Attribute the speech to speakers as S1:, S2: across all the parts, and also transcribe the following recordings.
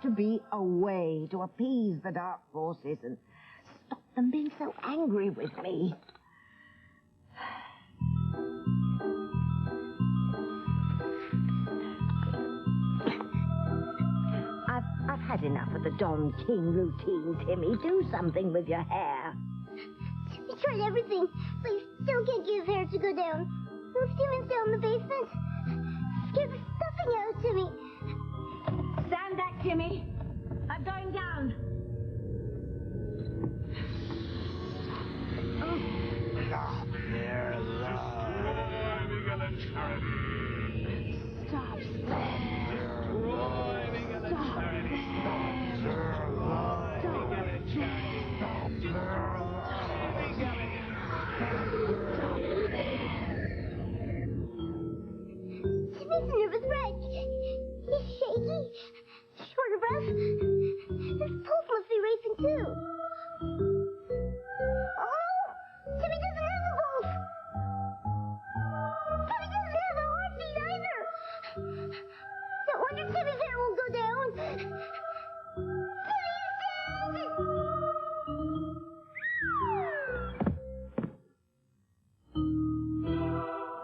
S1: to be a way to appease the dark forces and stop them being so angry with me. I've had enough of the Don King routine, Timmy. Do something with your hair.
S2: We tried everything, but he still can't get his hair to go down. Those demons down in the basement scared the stuffing out of Timmy.
S1: Stand back, Timmy. I'm going down.
S3: Stop there, love.
S1: Stop
S2: Timmy's a nervous wreck. He's shaky, short of breath. His pulse must be racing too. Oh, Timmy doesn't have the pulse. Timmy doesn't have the heartbeat either. No wonder Timmy's hair won't go down. Timmy is dead!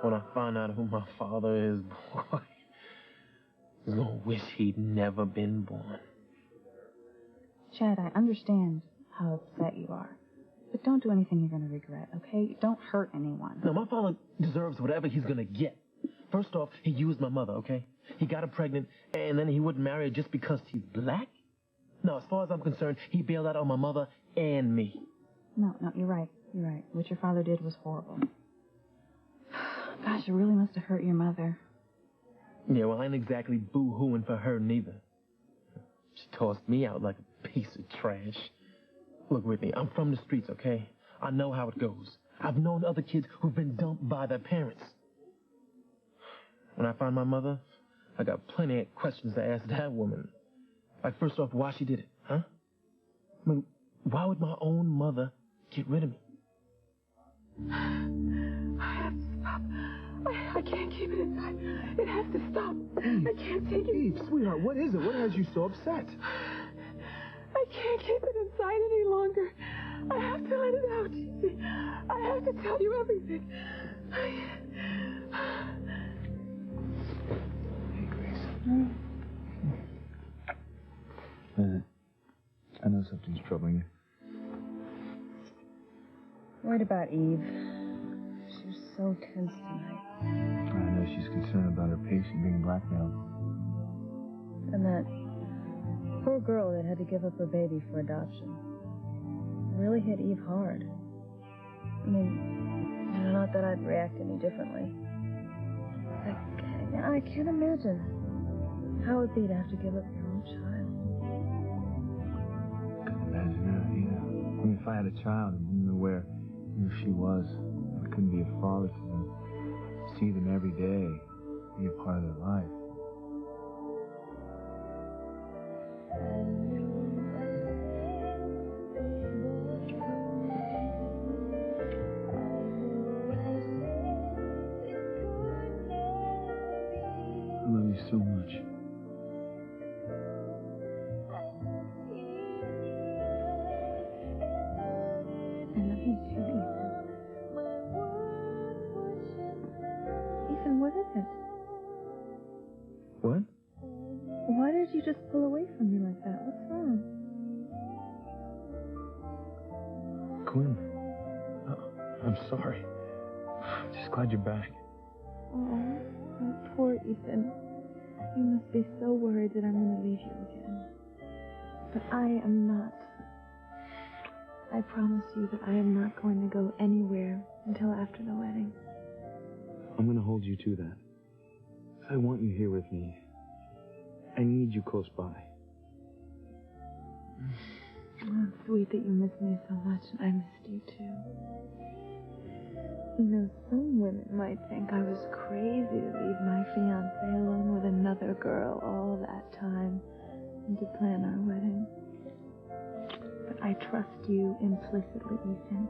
S4: When I find out who my father is, boy, he's gonna wish he'd never been born.
S5: Chad, I understand how upset you are. But don't do anything you're gonna regret, okay? Don't hurt anyone.
S4: No, my father deserves whatever he's gonna get. First off, he used my mother, okay? He got her pregnant, and then he wouldn't marry her just because she's black? No, as far as I'm concerned, he bailed out on my mother and me.
S5: No, you're right. You're right. What your father did was horrible. Gosh, it really must have hurt your mother.
S4: Yeah, well, I ain't exactly boo-hooing for her neither. She tossed me out like a piece of trash. Look, Whitney, I'm from the streets, okay? I know how it goes. I've known other kids who've been dumped by their parents. When I find my mother, I got plenty of questions to ask that woman. Like, first off, why she did it, huh? I mean, why would my own mother get rid of me?
S6: I have to stop. I can't keep it inside. It has to stop. I can't take it.
S3: Eve, sweetheart, what is it? What has you so upset?
S6: I can't keep it inside any longer. I have to let it out, Easy. I have to tell you everything.
S3: Hey, Grace. I know something's troubling you.
S5: Worried about Eve. She was so tense tonight.
S3: I know she's concerned about her patient being blackmailed.
S5: And that poor girl that had to give up her baby for adoption. It really hit Eve hard. I mean, not that I'd react any differently. I can't imagine how it would be to have to give up your own child.
S3: I couldn't imagine that, either. I mean, if I had a child and didn't know where she was, I couldn't be a father to them. See them every day, be a part of their life. I love you so much.
S5: I love you too, Ethan. Ethan, what is it?
S4: What?
S5: Why did you just pull away from me like that? What's wrong?
S4: Quinn, I'm sorry. I'm just glad you're back.
S5: Oh, poor Ethan. You must be so worried that I'm going to leave you again. But I am not. I promise you that I am not going to go anywhere until after the wedding.
S3: I'm going to hold you to that. I want you here with me. I need you close by.
S5: Oh, sweet that you missed me so much, and I missed you too. You know, some women might think I was crazy to leave my fiancé alone with another girl all that time and to plan our wedding. But I trust you implicitly, Ethan.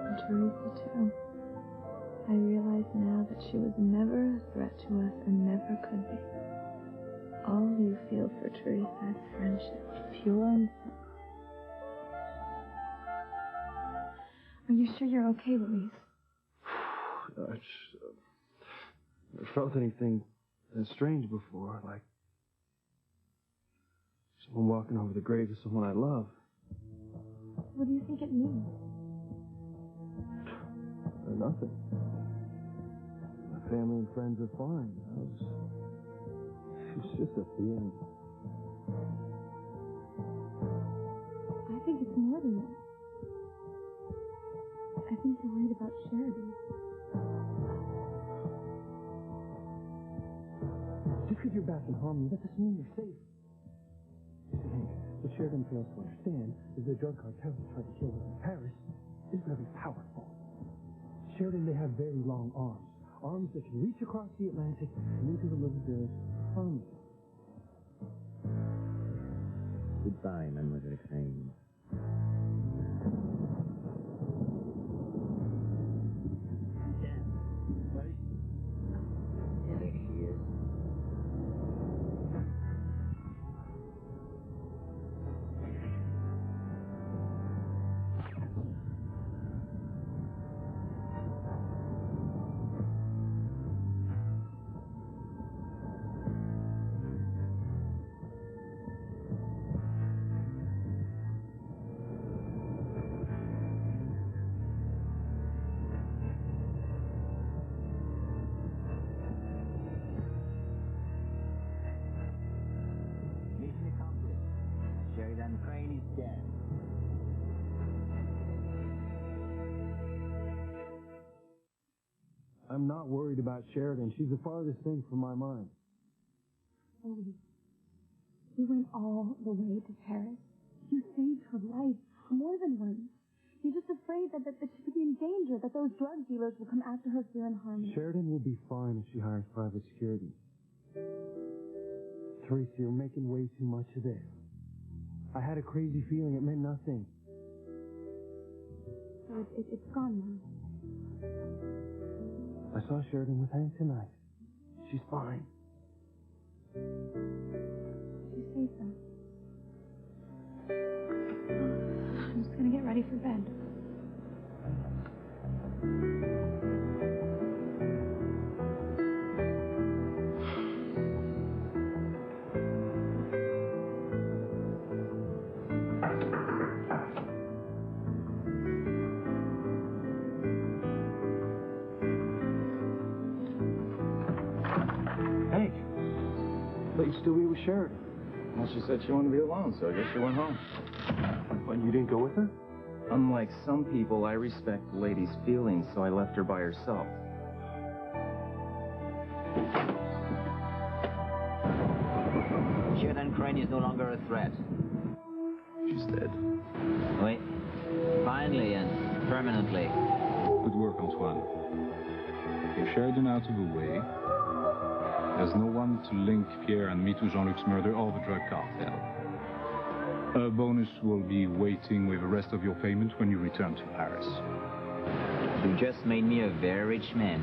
S5: And Teresa too. I realize now that she was never a threat to us and never could be. All the you feel for Teresa. It's friendship, pure and simple. Are you sure you're okay, Luis?
S7: I never felt anything that strange before, like someone walking over the grave of someone I love.
S5: What do you think it means?
S7: Nothing. My family and friends are fine. It was just a feeling.
S5: I think it's more than that. I think you're worried about Sheridan.
S7: Just because you're back in Harmony, that doesn't mean you're safe. You see, Hank, what Sheridan fails to understand is the drug cartel that tried to kill us in Paris is very powerful. Sheridan, they have very long arms. Arms that can reach across the Atlantic and into the little village of Harmony.
S8: Goodbye, Mademoiselle Crane. There she is. Mission accomplished. Sheridan Crane is dead.
S7: I'm not worried about Sheridan. She's the farthest thing from my mind.
S5: Luis, you went all the way to Paris. You saved her life more than once. You're just afraid that she could be in danger, that those drug dealers will come after her here in Harmony.
S7: Sheridan will be fine if she hires private security. Teresa, you're making way too much of this. I had a crazy feeling. It meant nothing.
S5: So it's gone now.
S7: I saw Sheridan with Hank tonight. She's fine.
S5: She's safe, though. I'm just gonna get ready for bed.
S7: Hank, thought you'd still be with Sheridan.
S9: Well, she said she wanted to be alone, so I guess she went home.
S7: What, you didn't go with her?
S9: Unlike some people, I respect the lady's feelings, so I left her by herself.
S8: Sheridan Crane is no longer a threat.
S9: She's dead.
S8: Oui. Finally and permanently.
S10: Good work, Antoine. If Sheridan out of the way, there's no one to link Pierre and me to Jean-Luc's murder or the drug cartel. A bonus will be waiting with the rest of your payment when you return to Paris.
S8: You just made me a very rich man.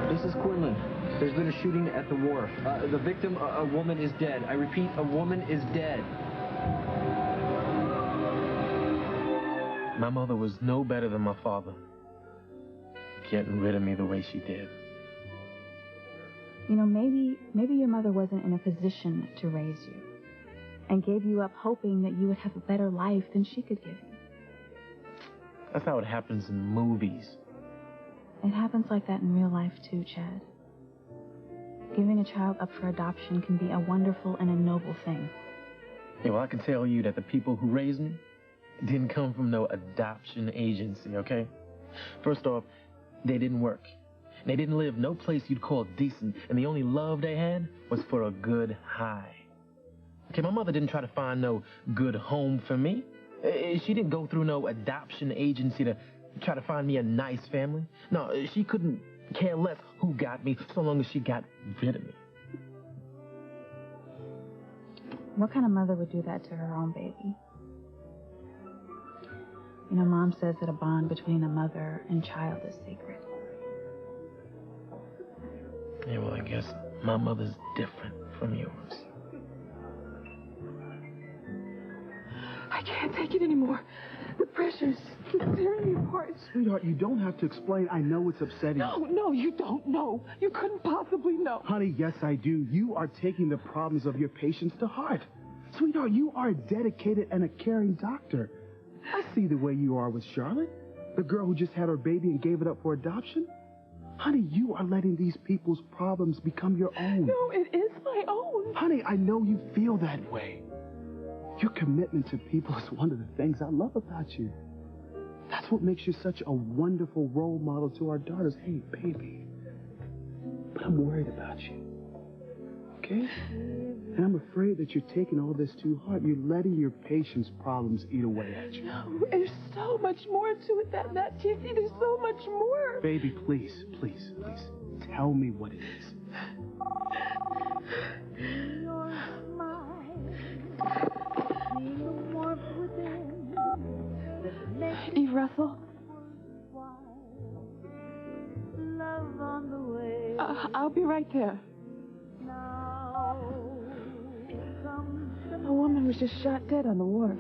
S11: This is Quinlan. There's been a shooting at the wharf. The victim, a woman, is dead. I repeat, a woman is dead.
S4: My mother was no better than my father, getting rid of me the way she did.
S5: You know, maybe your mother wasn't in a position to raise you and gave you up hoping that you would have a better life than she could give you.
S4: That's how it happens in movies.
S5: It happens like that in real life, too, Chad. Giving a child up for adoption can be a wonderful and a noble thing.
S4: Yeah, well, I can tell you that the people who raised me didn't come from no adoption agency, okay? First off, they didn't work. They didn't live no place you'd call decent, and the only love they had was for a good high. Okay, my mother didn't try to find no good home for me. She didn't go through no adoption agency to try to find me a nice family. No, she couldn't Care less who got me, so long as she got rid of me.
S5: What kind of mother would do that to her own baby? You know, Mom says that a bond between a mother and child is sacred.
S4: Yeah, well, I guess my mother's different from yours.
S6: I can't take it anymore. The pressure's tearing me apart.
S7: Sweetheart, you don't have to explain. I know it's upsetting.
S6: No, you don't know. You couldn't possibly know.
S7: Honey, yes, I do. You are taking the problems of your patients to heart. Sweetheart, you are a dedicated and a caring doctor. I see the way you are with Charlotte, the girl who just had her baby and gave it up for adoption. Honey, you are letting these people's problems become your own.
S6: No, it is my own.
S7: Honey, I know you feel that way. Your commitment to people is one of the things I love about you. That's what makes you such a wonderful role model to our daughters. Hey, baby, but I'm worried about you, okay? And I'm afraid that you're taking all this too hard. You're letting your patients' problems eat away at you.
S6: No, there's so much more to it than that, TC. There's so much more.
S7: Baby, please, please, please, tell me what it is.
S6: Eve Russell? I'll be right there. A woman was just shot dead on the wharf.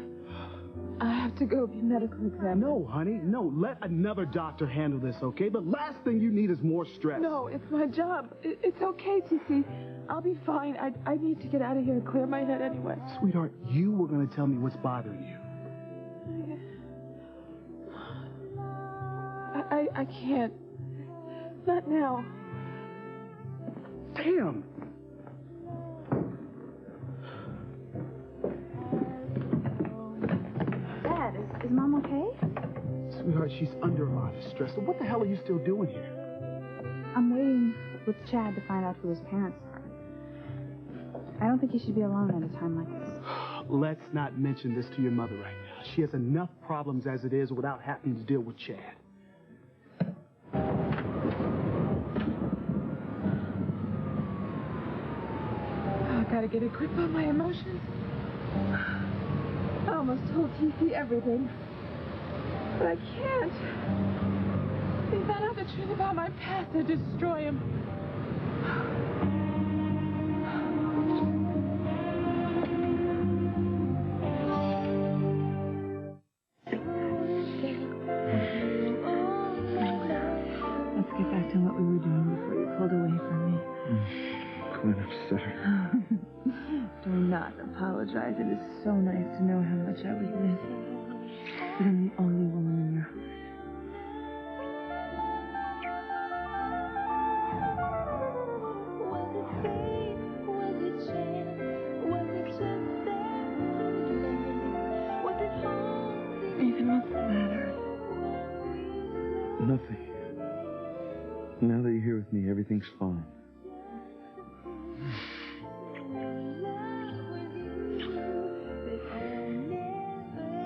S6: I have to go be medical examined.
S7: No, honey, no. Let another doctor handle this, okay? The last thing you need is more stress.
S6: No, it's my job. It's okay, TC. I'll be fine. I need to get out of here and clear my head anyway.
S7: Sweetheart, you were going to tell me what's bothering you.
S6: I can't. Not now.
S7: Damn.
S5: Dad, is Mom okay?
S7: Sweetheart, she's under a lot of stress. So what the hell are you still doing here?
S5: I'm waiting with Chad to find out who his parents are. I don't think he should be alone at a time like this.
S7: Let's not mention this to your mother right now. She has enough problems as it is without having to deal with Chad.
S6: I gotta get a grip on my emotions. I almost told TC everything, but I can't. They found out the truth about my past to destroy him.
S5: Let's get back to what we were doing before you pulled away from me.
S3: Quinn, I'm sorry.
S5: Do not apologize. It is so nice to know how much I was missed. But I'm the only woman in your heart. Ethan, what's the matter?
S3: Nothing. Now that you're here with me, everything's fine.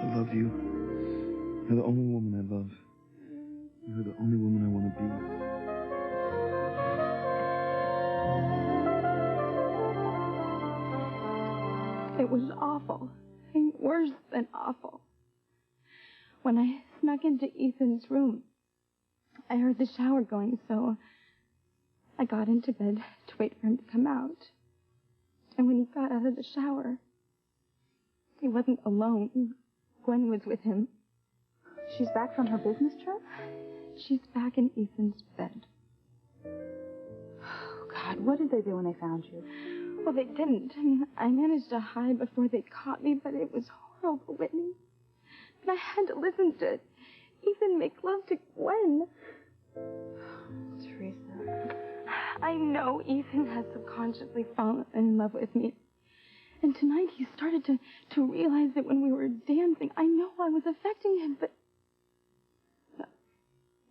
S3: I love you. You're the only woman I love. You're the only woman I want to be.
S6: It was awful. I mean, worse than awful. When I snuck into Ethan's room, I heard the shower going, so I got into bed to wait for him to come out. And when he got out of the shower, he wasn't alone. Gwen was with him.
S5: She's back from her business trip?
S6: She's back in Ethan's bed.
S5: Oh, God, what did they do when they found you?
S6: Well, they didn't. I mean, I managed to hide before they caught me, but it was horrible, Whitney. But I had to listen to Ethan make love to Gwen.
S5: Teresa.
S6: I know Ethan has subconsciously fallen in love with me. And tonight he started to realize that when we were dancing, I know I was affecting him, but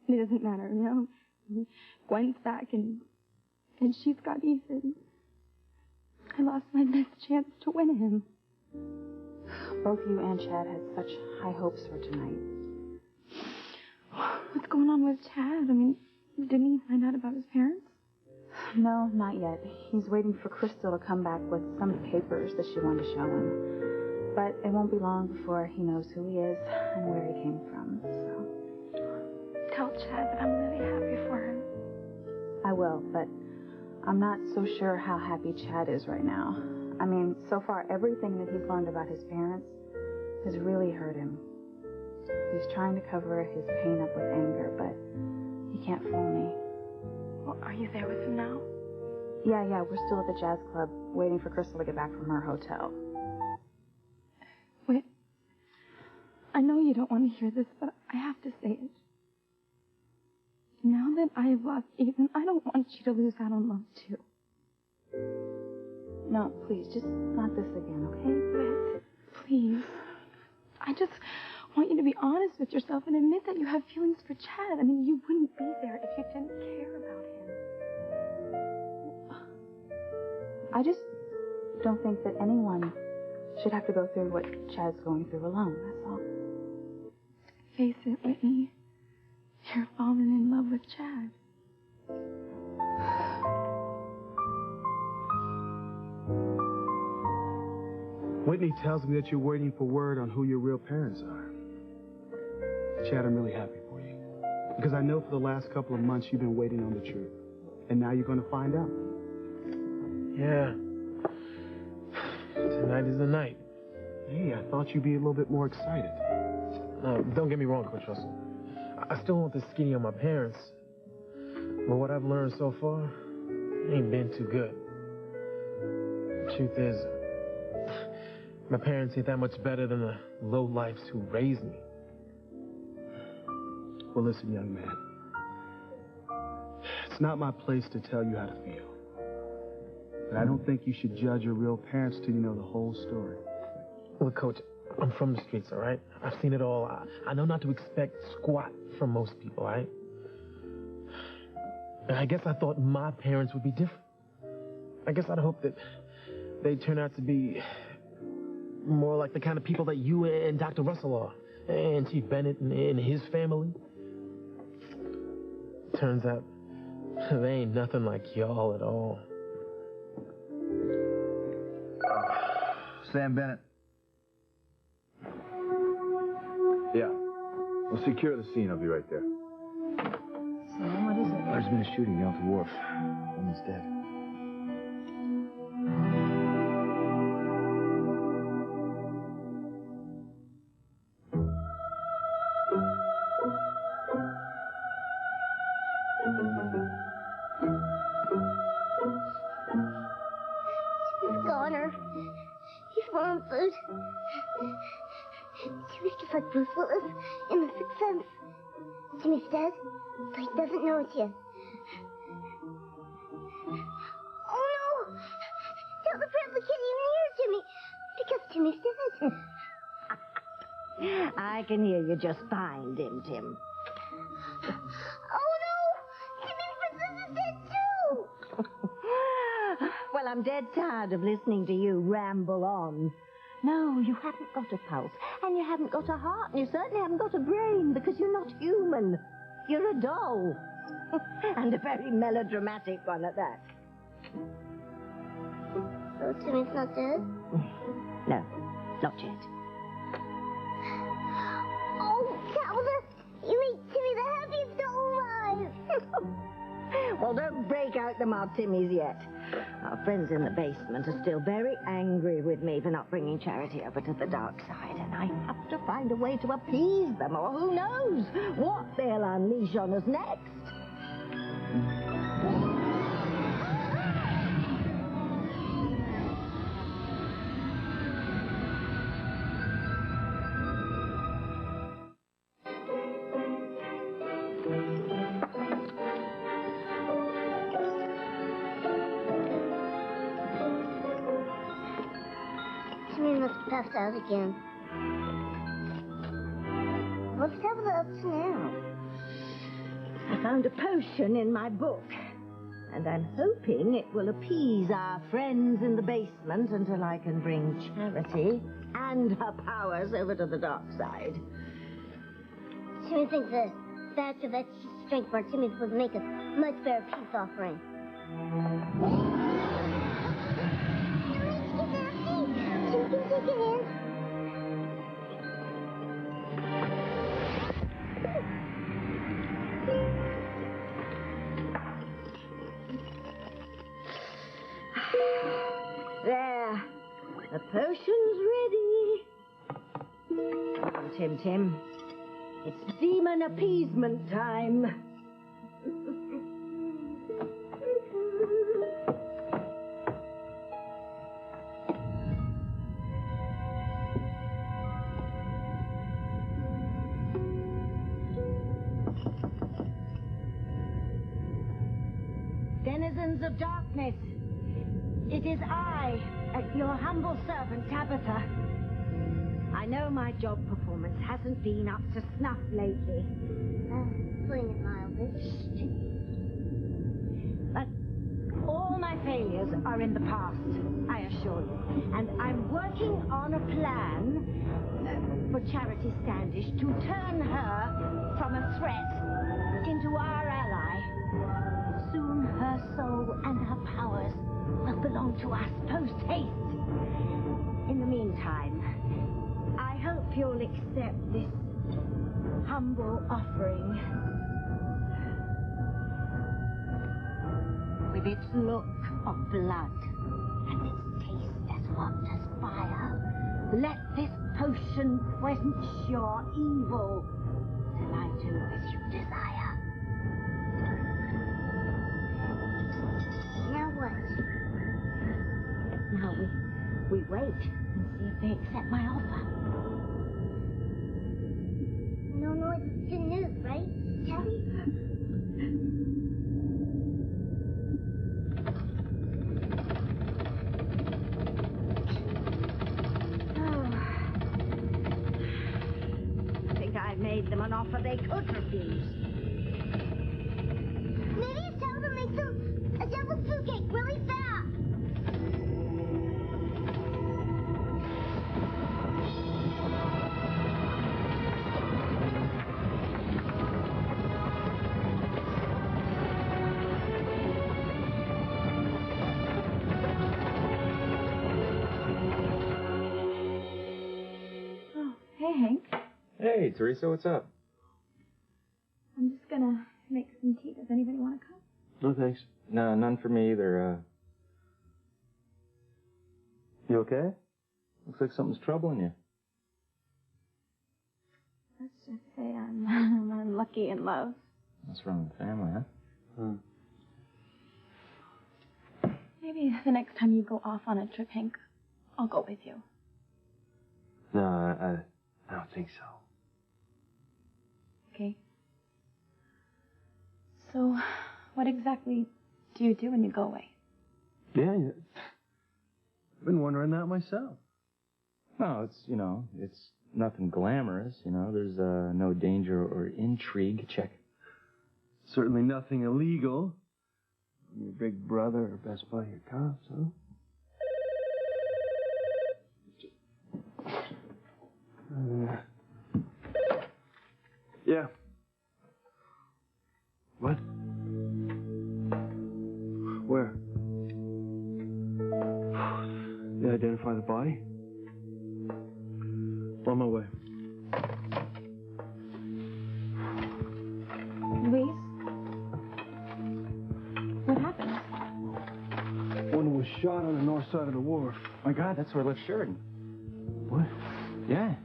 S6: it doesn't matter, you know. Gwen's back and she's got Ethan. I lost my best chance to win him.
S5: Both you and Chad had such high hopes for tonight.
S6: What's going on with Chad? I mean, Didn't he find out about his parents?
S12: No, not yet. He's waiting for Crystal to come back with some papers that she wanted to show him. But it won't be long before he knows who he is and where he came from, so...
S6: Tell Chad that I'm really happy for him.
S12: I will, but I'm not so sure how happy Chad is right now. I mean, so far, everything that he's learned about his parents has really hurt him. He's trying to cover his pain up with anger, but he can't fool me.
S6: Well, are you there with him now?
S12: Yeah, we're still at the jazz club, waiting for Crystal to get back from her hotel.
S6: Wait. I know you don't want to hear this, but I have to say it. Now that I've lost Ethan, I don't want you to lose out on love, too.
S12: No, please, just not this again, okay?
S6: Liz, please. I just want you to be honest with yourself and admit that you have feelings for Chad. I mean, you wouldn't be there if you didn't care about him.
S12: I just don't think that anyone should have to go through what Chad's going through alone, that's all.
S6: Face it, Whitney. You're falling in love with Chad.
S7: Whitney tells me that you're waiting for word on who your real parents are. Chad, I'm really happy for you. Because I know for the last couple of months you've been waiting on the truth. And now you're going to find out.
S4: Yeah. Tonight is the night.
S7: Hey, I thought you'd be a little bit more excited.
S4: Don't get me wrong, Coach Russell. I still want the skinny on my parents. But what I've learned so far ain't been too good. The truth is, my parents ain't that much better than the lowlifes who raised me.
S7: Well, listen, young man. It's not my place to tell you how to feel. But I don't think you should judge your real parents till you know the whole story.
S4: Look, Coach, I'm from the streets, all right? I've seen it all. I know not to expect squat from most people, all right? And I guess I thought my parents would be different. I guess I'd hoped that they'd turn out to be more like the kind of people that you and Dr. Russell are, and Chief Bennett and his family. Turns out they ain't nothing like y'all at all.
S3: Sam Bennett. Yeah. We'll secure the scene. I'll be right there.
S1: Sam, what is it?
S3: There's been a shooting down at the wharf. Woman's dead.
S2: Jimmy's goner. He's fallen food. Jimmy's just like Bruce Willis in The Sixth Sense. Jimmy's dead, but he doesn't know it yet. Oh no! Tell the friends we can't even hear Jimmy because Jimmy's dead.
S1: I can hear you just fine, Dim Tim.
S2: Oh no! Jimmy's princess is dead too!
S1: Well, I'm dead tired of listening to you ramble on. No, you haven't got a pulse, and you haven't got a heart, and you certainly haven't got a brain, because you're not human. You're a doll. And a very melodramatic one at that.
S2: So Jimmy's not dead?
S1: No, not yet.
S2: Oh, Calvin, you made Timmy the happiest doll alive!
S1: Well, don't break out the Martinis yet. Our friends in the basement are still very angry with me for not bringing Charity over to the dark side, and I have to find a way to appease them, or who knows what they'll unleash on us next.
S2: Jimmy must have passed out again. What's Tabitha up to now?
S1: I found a potion in my book, and I'm hoping it will appease our friends in the basement until I can bring Charity and her powers over to the dark side.
S2: Jimmy thinks the fact of that strength of Artemis would make a much better peace offering. You can take a hand.
S1: There. The potion's ready. Come on, Tim Tim. It's demon appeasement time. Denizens of darkness, it is I, your humble servant, Tabitha. I know my job performance hasn't been up to snuff lately.
S2: Putting it mildly.
S1: But all my failures are in the past, I assure you. And I'm working on a plan for Charity Standish to turn her from a threat into our ally. Soon her soul and her powers will belong to us post-haste. In the meantime, I hope you'll accept this humble offering. With its look of blood and its taste as hot as fire, let this potion quench your evil till I do as you desire.
S2: Now what?
S1: Now we wait and see if they accept my offer.
S2: No noise is good news, right, Tabby?
S1: I think I made them an offer they could refuse.
S2: Maybe it's time to make a devil's food cake really fast.
S6: Hey, Hank.
S9: Hey, Teresa, what's up?
S6: I'm just gonna make some tea. Does anybody want to come?
S9: No, thanks. No, none for me either. You okay? Looks like something's troubling you.
S6: Let's just say I'm unlucky in love.
S9: What's wrong with the family, huh?
S6: Maybe the next time you go off on a trip, Hank, I'll go with you.
S9: No, I don't think so.
S6: Okay. So, what exactly do you do when you go away?
S7: Yeah. I've been wondering that myself.
S9: No, it's nothing glamorous, There's no danger or intrigue. Check.
S7: Certainly nothing illegal. Your big brother or best buddy or cops, huh? Yeah. What? Where? You identify the body? On my way.
S6: Luis? What happened?
S7: One was shot on the north side of the wharf.
S9: My God, that's where I left Sheridan.
S7: What?
S9: Yeah.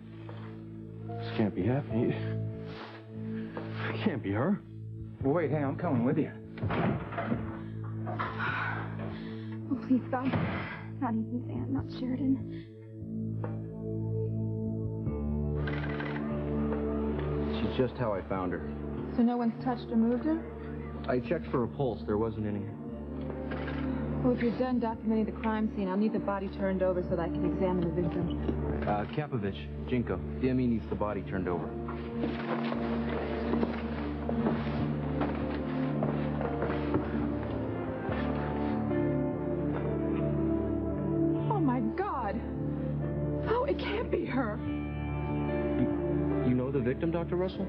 S7: This can't be happening. It can't be her.
S9: Well, wait, hey, I'm coming with you.
S6: Oh, please, God. Not even Sam, not Sheridan.
S11: She's just how I found her.
S5: So no one's touched or moved her?
S11: I checked for a pulse. There wasn't any.
S5: Well, if you're done documenting the crime scene, I'll need the body turned over so that I can examine the victim.
S11: Kapovich, Jinko. DME needs the body turned over.
S5: Oh, my God. Oh, it can't be her.
S11: You know the victim, Dr. Russell?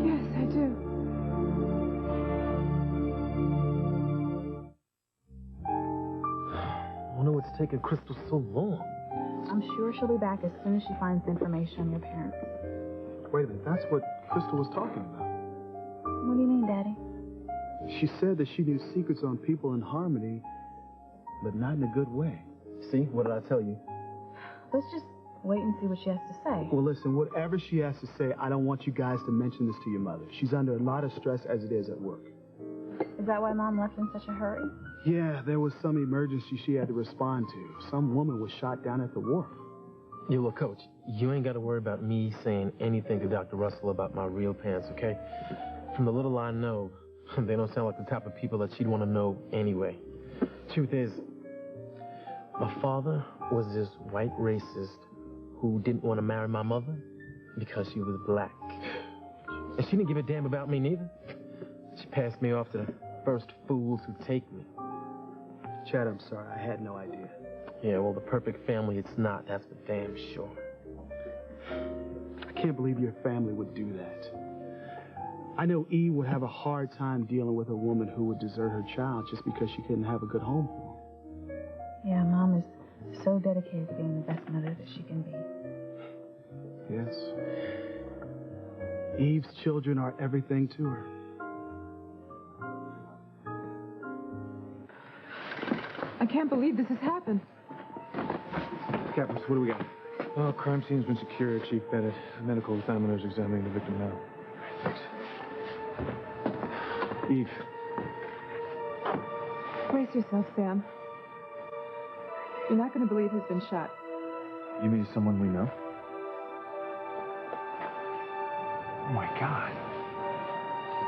S5: Yes, I do.
S4: what's taking Crystal so long.
S12: I'm sure she'll be back as soon as she finds the information on your parents.
S7: Wait a minute, that's what Crystal was talking about.
S12: What do you mean, Daddy?
S7: She said that she knew secrets on people in Harmony, but not in a good way.
S4: See, what did I tell you?
S12: Let's just wait and see what she has to say.
S7: Well, listen, whatever she has to say, I don't want you guys to mention this to your mother. She's under a lot of stress as it is at work.
S12: Is that why Mom left in such a hurry?
S7: Yeah, there was some emergency she had to respond to. Some woman was shot down at the wharf.
S4: Yeah, look, Coach, you ain't got to worry about me saying anything to Dr. Russell about my real parents, okay? From the little I know, they don't sound like the type of people that she'd want to know anyway. Truth is, my father was this white racist who didn't want to marry my mother because she was black. And she didn't give a damn about me neither. She passed me off to the first fools who take me.
S7: Chad, I'm sorry. I had no idea.
S4: Yeah, well, the perfect family it's not, that's for damn sure.
S7: I can't believe your family would do that. I know Eve would have a hard time dealing with a woman who would desert her child just because she couldn't have a good home for him.
S12: Yeah, Mom is so dedicated to being the best mother that she can be.
S7: Yes. Eve's children are everything to her.
S5: I can't believe this has happened.
S3: Captain, what do we got? Well, crime scene's been secured, Chief Bennett. Medical examiner's examining the victim now. Thanks. Eve.
S5: Brace yourself, Sam. You're not going to believe who's been shot.
S3: You mean someone we know? Oh, my God.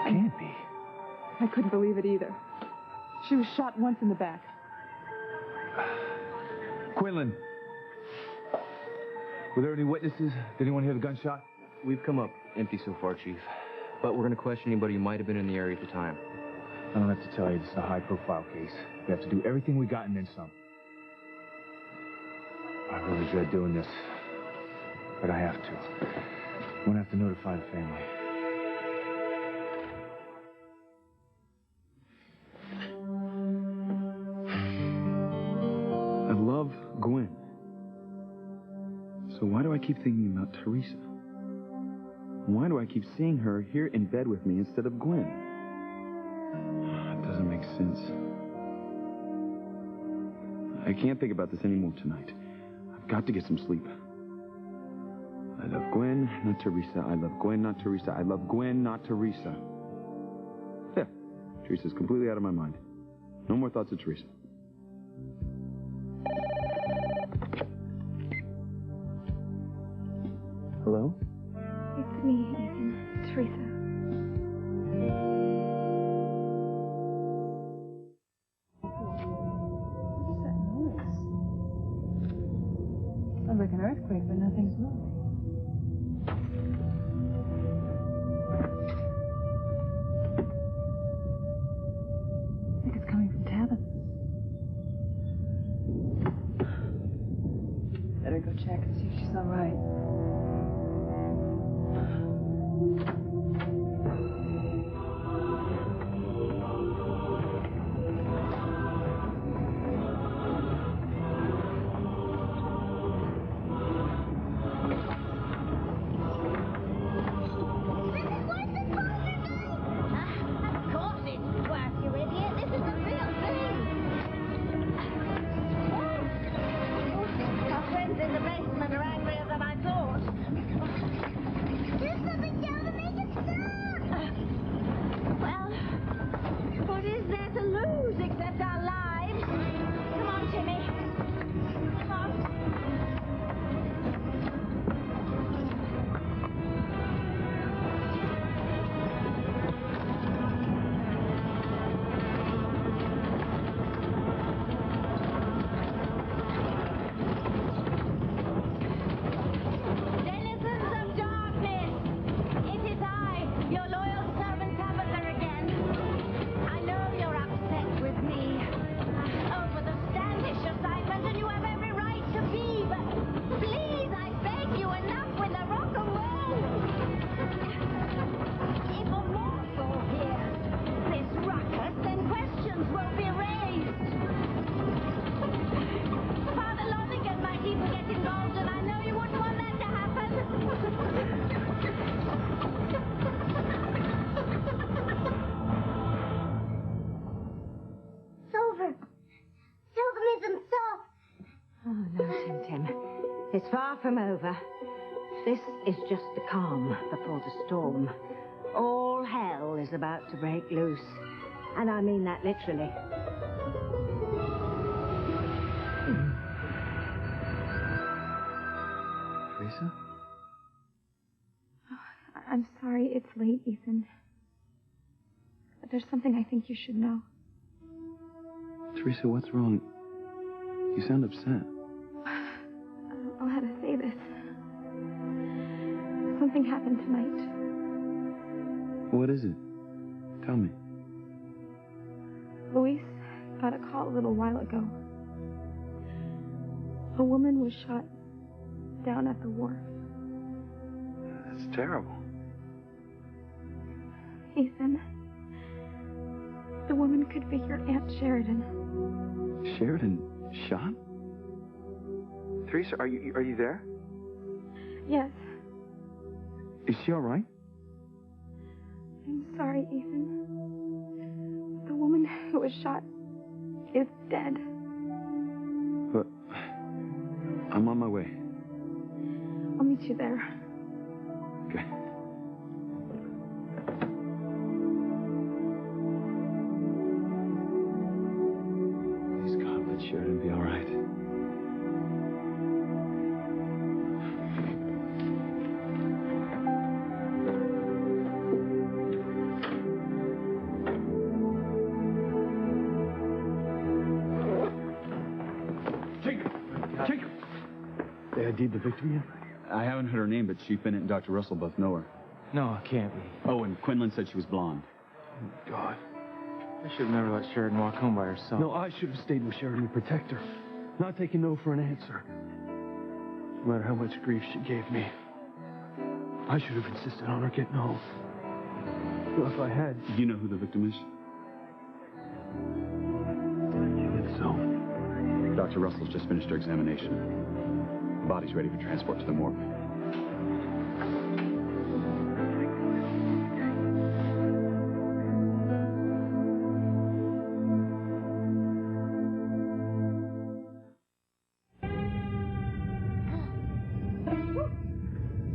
S3: It can't be.
S5: I couldn't believe it either. She was shot once in the back.
S3: Quinlan. Were there any witnesses? Did anyone hear the gunshot?
S11: We've come up empty so far, Chief. But we're going to question anybody who might have been in the area at the time.
S3: I don't have to tell you, this is a high-profile case. We have to do everything we got and then some. I really dread doing this, but I have to. I'm going to have to notify the family. I love Gwen. So why do I keep thinking about Teresa? Why do I keep seeing her here in bed with me instead of Gwen? It doesn't make sense. I can't think about this anymore tonight. I've got to get some sleep. I love Gwen, not Teresa. I love Gwen, not Teresa. I love Gwen, not Teresa. Yeah, Teresa's completely out of my mind. No more thoughts of Teresa. Hello?
S6: It's me, Ethan. Teresa.
S5: What's that noise? Sounds like an earthquake, but nothing's moving. I think it's coming from Tabitha. Better go check and see if she's all right.
S1: In the basement are angrier than I thought. It's far from over. This is just the calm before the storm. All hell is about to break loose. And I mean that literally.
S3: Teresa?
S6: I'm sorry it's late, Ethan. But there's something I think you should know.
S3: Teresa, what's wrong? You sound upset.
S6: I don't know how to say this. Something happened tonight.
S3: What is it? Tell me.
S6: Luis got a call a little while ago. A woman was shot down at the wharf.
S3: That's terrible.
S6: Ethan, the woman could be your Aunt Sheridan.
S3: Sheridan shot? Teresa, are you there?
S6: Yes.
S3: Is she all right?
S6: I'm sorry, Ethan. The woman who was shot is dead.
S3: But I'm on my way.
S6: I'll meet you there.
S3: Okay. Please God, let Sheridan be all right.
S7: They ID'd the victim yet?
S3: I haven't heard her name, but Chief Bennett and Dr. Russell both know her.
S9: No, it can't be.
S3: Oh, and Quinlan said she was blonde.
S7: Oh, God.
S9: I should have never let Sheridan walk home by herself.
S7: No, I should have stayed with Sheridan to protect her. Not taking no for an answer. No matter how much grief she gave me. I should have insisted on her getting home. Well, if I had...
S3: You know who the victim is?
S7: You think so?
S3: Dr. Russell's just finished her examination. The body's ready for transport to the morgue.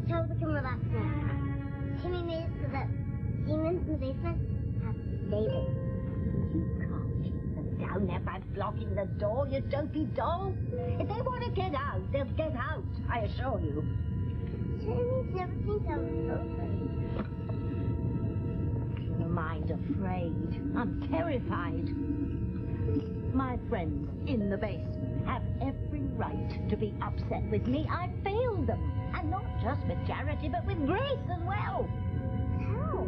S2: Tell the camera back now. Timmy made it so that demons in the basement have to stay there.
S1: You can't keep them down there by blocking the door, you dopey doll. If they want to get out, they'll get out, I assure you.
S2: Timmy's never seen so afraid.
S1: Never mind afraid. I'm terrified. My friends in the basement have every right to be upset with me. I failed them. And not just with charity, but with Grace as well.
S2: How?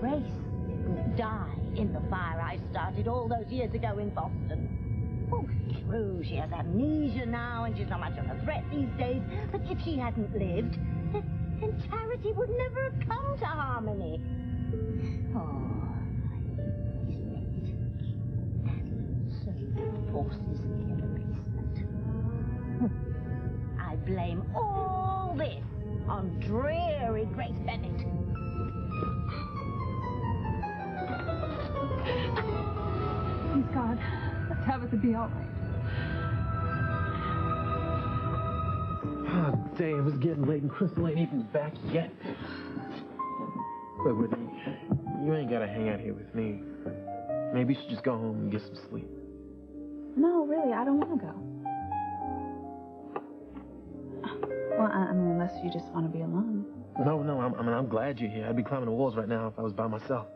S1: Grace didn't die in the fire I started all those years ago in Boston. Oh, true, she has amnesia now, and she's not much of a threat these days. But if she hadn't lived, then Charity would never have come to Harmony. Oh, I hate these things. That certain forces in the basement. I blame all this on dreary Grace Bennett.
S5: Please, God, let Tabitha be all right.
S4: Oh, dang, it was getting late and Crystal ain't even back yet. Look, Whitney, you ain't gotta hang out here with me. Maybe you should just go home and get some sleep.
S12: No, really, I don't want to go. Well, I mean, unless you just want to be alone.
S4: No, I'm glad you're here. I'd be climbing the walls right now if I was by myself.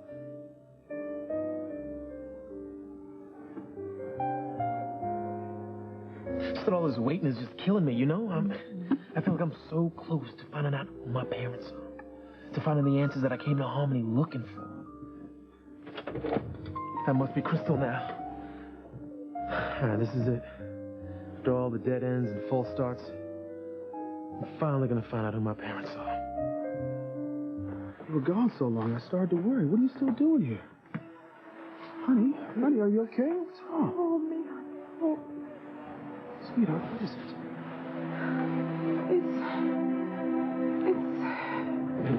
S4: Just all this waiting is just killing me, you know? I feel like I'm so close to finding out who my parents are. To finding the answers that I came to Harmony looking for. That must be Crystal now. All right, this is it. After all the dead ends and false starts, I'm finally gonna find out who my parents are.
S7: You were gone so long, I started to worry. What are you still doing here? Honey, are you okay? What's wrong?
S5: Oh, me, oh.
S7: Sweetheart, what is it?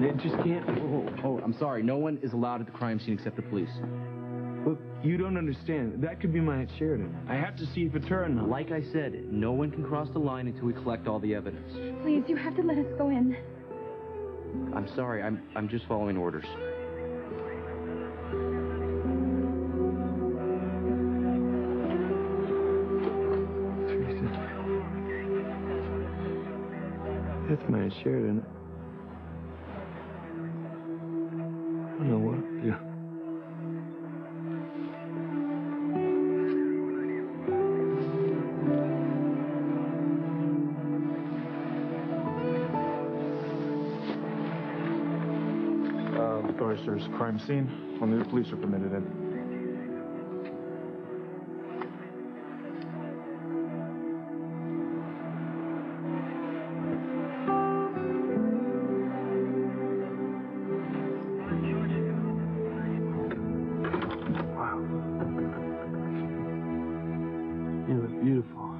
S11: It just can't... Oh, I'm sorry. No one is allowed at the crime scene except the police.
S4: Look, you don't understand. That could be my Aunt Sheridan. I have to see if it's her or not.
S11: Like I said, no one can cross the line until we collect all the evidence.
S6: Please, you have to let us go in.
S11: I'm sorry, I'm just following orders.
S4: Teresa. That's my Aunt Sheridan. I don't know what to do.
S3: There's a crime scene. Only the police are permitted in.
S4: Wow. You look beautiful.